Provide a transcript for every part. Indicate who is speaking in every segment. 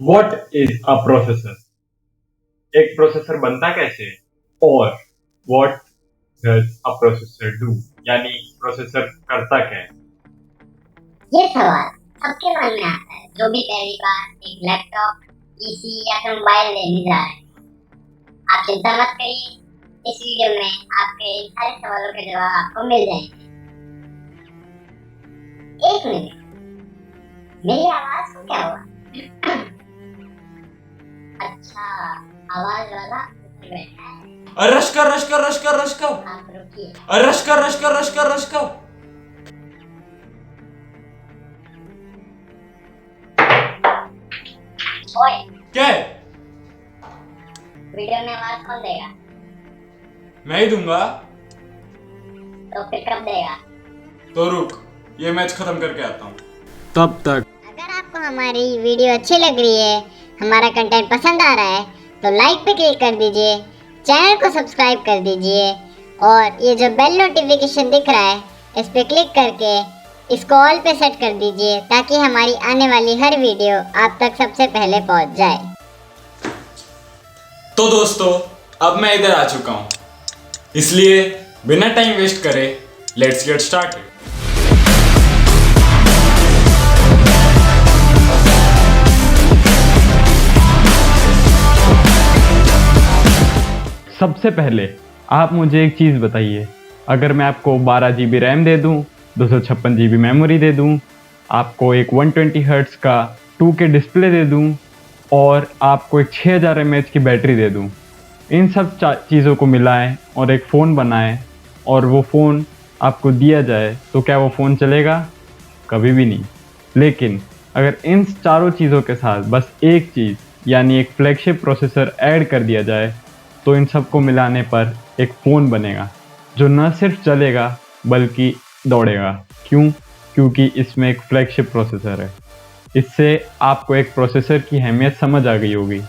Speaker 1: What is a processor? एक processor बनता कैसे है? और what does a processor do? यानी प्रोसेसर करता क्या है?
Speaker 2: ये सवाल सबके मन में आता है जो भी पहली बार एक लैपटॉप, पीसी या फिर मोबाइल लेने जा रहे हैं। आप चिंता मत करिए, इस वीडियो में आपके इन सारे सवालों के जवाब आपको मिल जाएंगे। एक मिनट, मेरी आवाज को क्या हुआ? अच्छा, आवाज वाला ऊपर बैठा है।
Speaker 3: रश्का
Speaker 2: आप रुकिए।
Speaker 3: रश्का।
Speaker 2: ओए,
Speaker 3: क्या है?
Speaker 2: वीडियो में आवाज कौन देगा?
Speaker 3: मैं ही दूंगा।
Speaker 2: तो फिर कब देगा?
Speaker 3: तो रुक, ये मैच खत्म करके आता हूँ, तब तक।
Speaker 2: अगर आपको हमारी वीडियो अच्छी लग रही है, हमारा कंटेंट पसंद आ रहा है, तो लाइक पे क्लिक कर दीजिए, चैनल को सब्सक्राइब कर दीजिए और ये जो बेल नोटिफिकेशन दिख रहा है इस पे क्लिक करके इसको ऑल पे सेट कर दीजिए ताकि हमारी आने वाली हर वीडियो आप तक सबसे पहले पहुंच जाए।
Speaker 3: तो दोस्तों, अब मैं इधर आ चुका हूँ, इसलिए बिना टाइम वेस्ट करे लेट्स गेट स्टार्टेड।
Speaker 1: सबसे पहले आप मुझे एक चीज़ बताइए, अगर मैं आपको 12 GB रैम दे दूं, 256 GB मेमोरी दे दूं, आपको एक 120 हर्ट्ज़ का 2K डिस्प्ले दे दूं और आपको एक 6000 mAh की बैटरी दे दूं, इन सब चीज़ों को मिलाएं और एक फ़ोन बनाएं और वो फ़ोन आपको दिया जाए, तो क्या वो फ़ोन चलेगा? कभी भी नहीं। लेकिन अगर इन चारों चीज़ों के साथ बस एक चीज़ यानी एक फ्लैगशिप प्रोसेसर ऐड कर दिया जाए, तो इन सबको मिलाने पर एक फ़ोन बनेगा जो न सिर्फ चलेगा बल्कि दौड़ेगा। क्यों? क्योंकि इसमें एक फ्लैगशिप प्रोसेसर है। इससे आपको एक प्रोसेसर की अहमियत समझ आ गई होगी।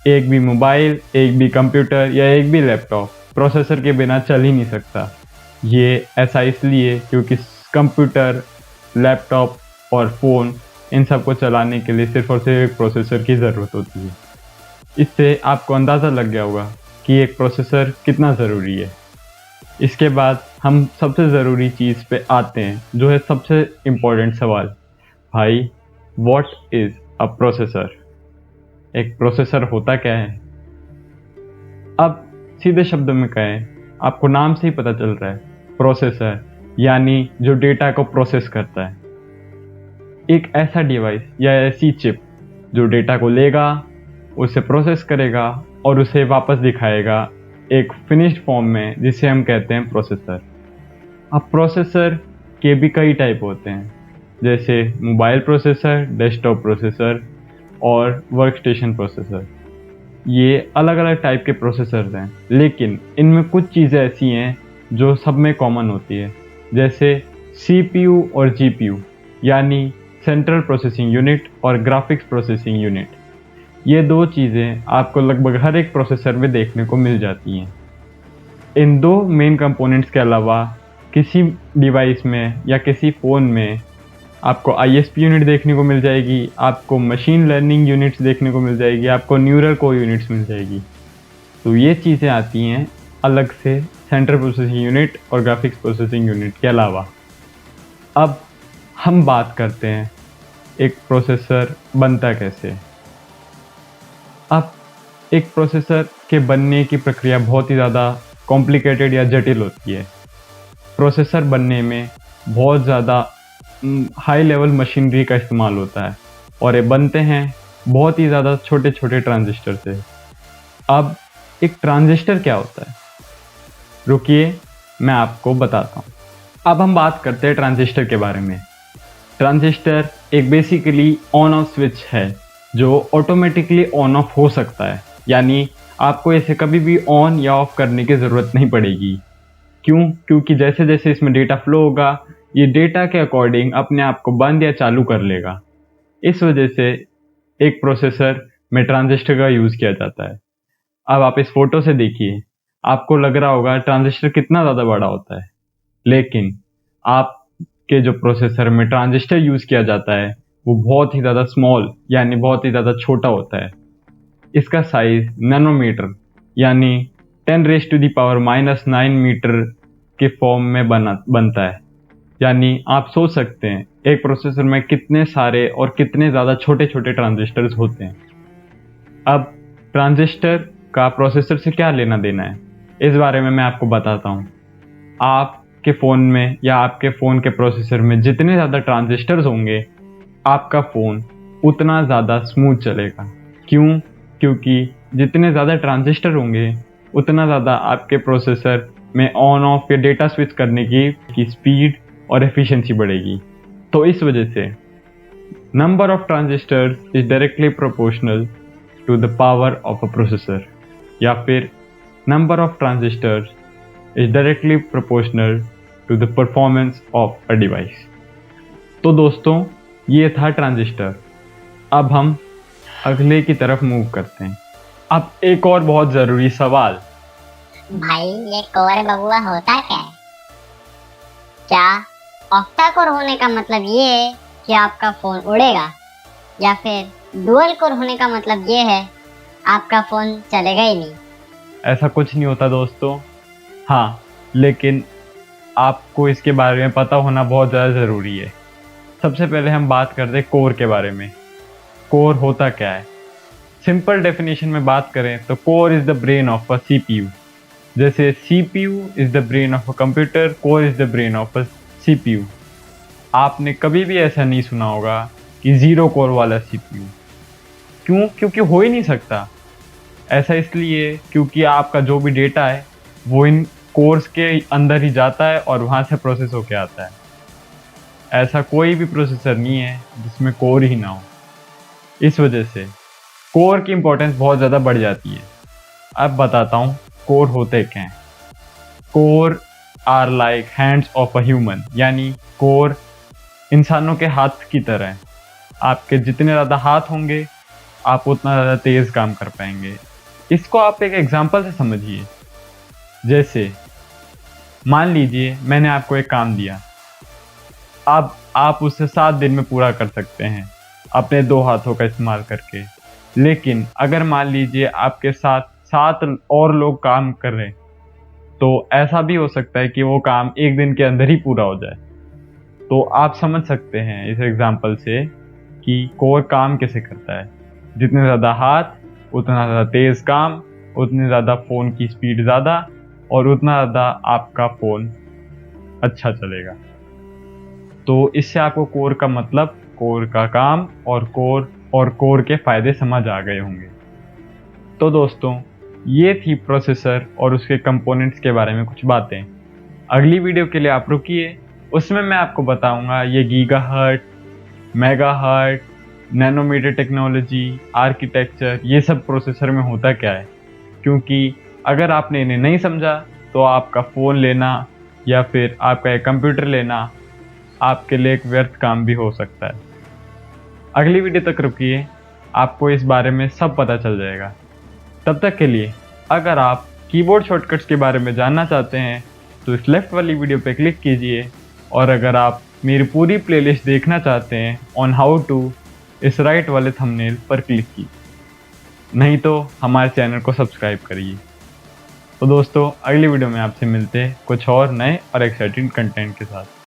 Speaker 1: एक भी मोबाइल, एक भी कंप्यूटर या एक भी लैपटॉप प्रोसेसर के बिना चल ही नहीं सकता। ये ऐसा इसलिए क्योंकि कंप्यूटर, लैपटॉप और फ़ोन इन सबको चलाने के लिए सिर्फ और सिर्फ एक प्रोसेसर की ज़रूरत होती है। इससे आपको अंदाज़ा लग गया होगा कि एक प्रोसेसर कितना ज़रूरी है। इसके बाद हम सबसे ज़रूरी चीज़ पे आते हैं, जो है सबसे इम्पोर्टेंट सवाल। भाई, व्हाट इज़ अ प्रोसेसर? एक प्रोसेसर होता क्या है? अब सीधे शब्दों में कहें, आपको नाम से ही पता चल रहा है, प्रोसेसर यानी जो डेटा को प्रोसेस करता है। एक ऐसा डिवाइस या ऐसी चिप जो डेटा को लेगा, उसे प्रोसेस करेगा और उसे वापस दिखाएगा एक फिनिश्ड फॉर्म में, जिसे हम कहते हैं प्रोसेसर। अब प्रोसेसर के भी कई टाइप होते हैं, जैसे मोबाइल प्रोसेसर, डेस्कटॉप प्रोसेसर और वर्कस्टेशन प्रोसेसर। ये अलग अलग टाइप के प्रोसेसर हैं, लेकिन इनमें कुछ चीज़ें ऐसी हैं जो सब में कॉमन होती है, जैसे CPU और GPU यानी सेंट्रल प्रोसेसिंग यूनिट और ग्राफिक्स प्रोसेसिंग यूनिट। ये दो चीज़ें आपको लगभग हर एक प्रोसेसर में देखने को मिल जाती हैं। इन दो मेन कंपोनेंट्स के अलावा किसी डिवाइस में या किसी फ़ोन में आपको ISP यूनिट देखने को मिल जाएगी, आपको मशीन लर्निंग यूनिट्स देखने को मिल जाएगी, आपको न्यूरल कोर यूनिट्स मिल जाएगी। तो ये चीज़ें आती हैं अलग से सेंट्रल प्रोसेसिंग यूनिट और ग्राफिक्स प्रोसेसिंग यूनिट के अलावा। अब हम बात करते हैं एक प्रोसेसर बनता कैसे। अब एक प्रोसेसर के बनने की प्रक्रिया बहुत ही ज़्यादा कॉम्प्लिकेटेड या जटिल होती है। प्रोसेसर बनने में बहुत ज़्यादा हाई लेवल मशीनरी का इस्तेमाल होता है और ये बनते हैं बहुत ही ज़्यादा छोटे छोटे ट्रांजिस्टर से। अब एक ट्रांजिस्टर क्या होता है? रुकिए, मैं आपको बताता हूँ। अब हम बात करते हैं ट्रांजिस्टर के बारे में। ट्रांजिस्टर एक बेसिकली ऑन ऑफ स्विच है जो ऑटोमेटिकली ऑन ऑफ हो सकता है, यानी आपको इसे कभी भी ऑन या ऑफ करने की ज़रूरत नहीं पड़ेगी। क्यों? क्योंकि जैसे जैसे इसमें डेटा फ्लो होगा, ये डेटा के अकॉर्डिंग अपने आप को बंद या चालू कर लेगा। इस वजह से एक प्रोसेसर में ट्रांजिस्टर का यूज़ किया जाता है। अब आप इस फोटो से देखिए, आपको लग रहा होगा ट्रांजिस्टर कितना ज़्यादा बड़ा होता है, लेकिन आपके जो प्रोसेसर में ट्रांजिस्टर यूज़ किया जाता है वो बहुत ही ज़्यादा स्मॉल यानी बहुत ही ज़्यादा छोटा होता है। इसका साइज नैनोमीटर यानी 10⁻⁻⁹ मीटर के फॉर्म में बनता है। यानी आप सोच सकते हैं एक प्रोसेसर में कितने सारे और कितने ज़्यादा छोटे छोटे ट्रांजिस्टर्स होते हैं। अब ट्रांजिस्टर का प्रोसेसर से क्या लेना देना है, इस बारे में मैं आपको बताता हूँ। आपके फ़ोन में या आपके फ़ोन के प्रोसेसर में जितने ज़्यादा ट्रांजिस्टर्स होंगे, आपका फ़ोन उतना ज़्यादा स्मूथ चलेगा। क्यों? क्योंकि जितने ज़्यादा ट्रांजिस्टर होंगे उतना ज़्यादा आपके प्रोसेसर में ऑन ऑफ या डेटा स्विच करने की स्पीड और एफिशिएंसी बढ़ेगी। तो इस वजह से number of transistors is directly proportional to the power of a processor, या फिर number of transistors is directly proportional to the performance of a device. तो दोस्तों, ये था ट्रांजिस्टर। अब हम अगले की तरफ मूव करते हैं। अब एक और बहुत ज़रूरी सवाल,
Speaker 2: भाई ये कोर बबुआ होता क्या है? क्या ऑक्टा कोर होने का मतलब ये है कि आपका फोन उड़ेगा, या फिर डुअल कोर होने का मतलब ये है आपका फोन चलेगा ही नहीं?
Speaker 1: ऐसा कुछ नहीं होता दोस्तों। हाँ, लेकिन आपको इसके बारे में पता होना बहुत ज़्यादा ज़रूरी है। सबसे पहले हम बात करते हैं कोर के बारे में। कोर होता क्या है? सिंपल डेफिनेशन में बात करें तो core is the brain of a CPU. जैसे CPU is the brain of a computer, core is the brain of a CPU. आपने कभी भी ऐसा नहीं सुना होगा कि 0 कोर वाला सीपीयू। क्यों? क्योंकि हो ही नहीं सकता। ऐसा इसलिए क्योंकि आपका जो भी डेटा है वो इन कोर्स के अंदर ही जाता है और वहाँ से प्रोसेस होके आता है। ऐसा कोई भी प्रोसेसर नहीं है जिसमें कोर ही ना हो। इस वजह से कोर की इम्पोर्टेंस बहुत ज़्यादा बढ़ जाती है। अब बताता हूँ कोर होते क्या हैं। Core are like hands of a human, यानी कोर इंसानों के हाथ की तरह है। आपके जितने ज़्यादा हाथ होंगे आप उतना ज़्यादा तेज़ काम कर पाएंगे। इसको आप एक एग्जांपल से समझिए। जैसे मान लीजिए मैंने आपको एक काम दिया, अब आप उसे 7 दिन में पूरा कर सकते हैं अपने 2 हाथों का इस्तेमाल करके। लेकिन अगर मान लीजिए आपके साथ 7 और लोग काम कर रहे हैं, तो ऐसा भी हो सकता है कि वो काम 1 दिन के अंदर ही पूरा हो जाए। तो आप समझ सकते हैं इस एग्जांपल से कि कोर काम कैसे करता है। जितने ज़्यादा हाथ उतना ज़्यादा तेज़ काम, उतनी ज़्यादा फ़ोन की स्पीड ज़्यादा, और उतना ज़्यादा आपका फ़ोन अच्छा चलेगा। तो इससे आपको कोर का मतलब, कोर का काम और कोर के फ़ायदे समझ आ गए होंगे। तो दोस्तों, ये थी प्रोसेसर और उसके कंपोनेंट्स के बारे में कुछ बातें। अगली वीडियो के लिए आप रुकिए, उसमें मैं आपको बताऊंगा ये gigahertz, megahertz, nanometre technology, architecture, ये सब प्रोसेसर में होता क्या है। क्योंकि अगर आपने इन्हें नहीं समझा तो आपका फ़ोन लेना या फिर आपका एक कंप्यूटर लेना आपके लिए एक व्यर्थ काम भी हो सकता है। अगली वीडियो तक रुकिए, आपको इस बारे में सब पता चल जाएगा। तब तक के लिए अगर आप कीबोर्ड शॉर्टकट्स के बारे में जानना चाहते हैं तो इस लेफ्ट वाली वीडियो पे क्लिक कीजिए, और अगर आप मेरी पूरी प्लेलिस्ट देखना चाहते हैं ऑन हाउ टू, इस राइट वाले थंबनेल पर क्लिक कीजिए। नहीं तो हमारे चैनल को सब्सक्राइब करिए। तो दोस्तों, अगली वीडियो में आपसे मिलते हैं कुछ और नए और एक्साइटिंग कंटेंट के साथ।